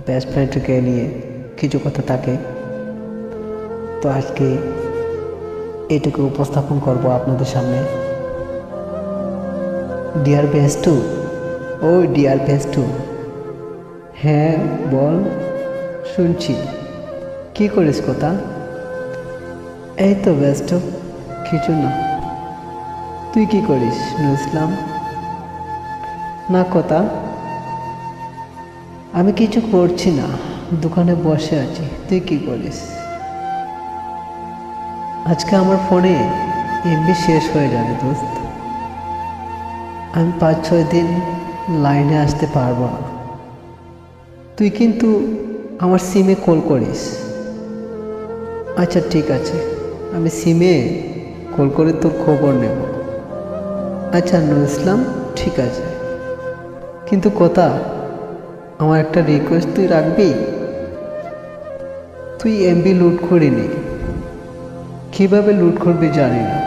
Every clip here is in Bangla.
বেস্ট ফ্রেন্ডকে নিয়ে কিছু কথা থাকে। তো আজকে এটুকু উপস্থাপন করব আপনাদের সামনে। ডিয়ার বেস্টু, ও ডিয়ার বেস্টু, হ্যাঁ বল, শুনছি। কি করিস কথা? এই তো বেস্টু, কিছু না। তুই কি করিস নুর ইসলাম? না কথা, আমি কিছু করছি না, দোকানে বসে আছি। তুই কি করিস? আজকে আমার ফোনে এমবি শেষ হয়ে যাবে দোস্ত। আমি 5-6 দিন লাইনে আসতে পারবো না। তুই কিন্তু আমার সিমে কল করিস। আচ্ছা ঠিক আছে, আমি সিমে কল করে তোর খবর নেব। আচ্ছা নুর ইসলাম, ঠিক আছে। কিন্তু কথা, আমার একটা রিকোয়েস্ট তুই রাখবি? তুই এমবি লুট করিনি, কীভাবে লুট করবি জানি না।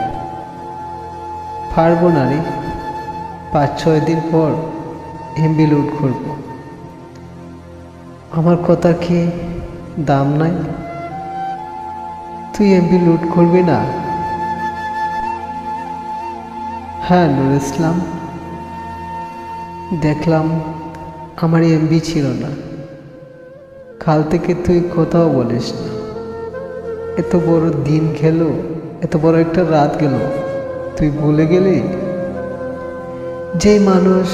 পারবো না রে, 5-6 দিন পর এমবি লুট করব। আমার কথার কি দাম নাই? তুই এমবি লুট করবি না? হ্যাঁ নুর ইসলাম, দেখলাম আমার এমবি ছিল না। কাল থেকে তুই কোথাও বলিস না। এত বড় দিন গেল, এত বড় একটা রাত গেল, তুই ভুলে গেলি যেই মানুষ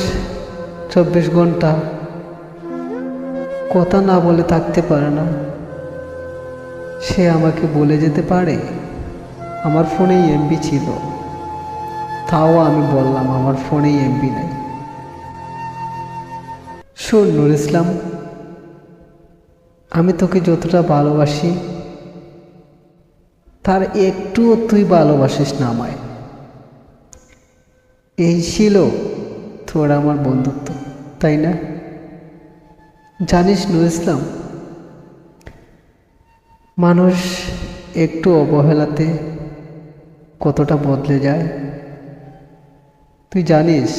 24 ঘন্টা কথা না বলে থাকতে পারে না, সে আমাকে বলে যেতে পারে আমার ফোনেই এমবি ছিল। তাও আমি বললাম আমার ফোনেই এমবি নেই। শোন নুর ইসলাম, আমি তোকে যতটা ভালোবাসি তার একটুও তুই ভালোবাসিস না আমায়। এই ছিল তোর আমার বন্ধুত্ব, তাই না? জানিস নুর ইসলাম, মানুষ একটু অবহেলাতে কতটা বদলে যায়। তুই জানিস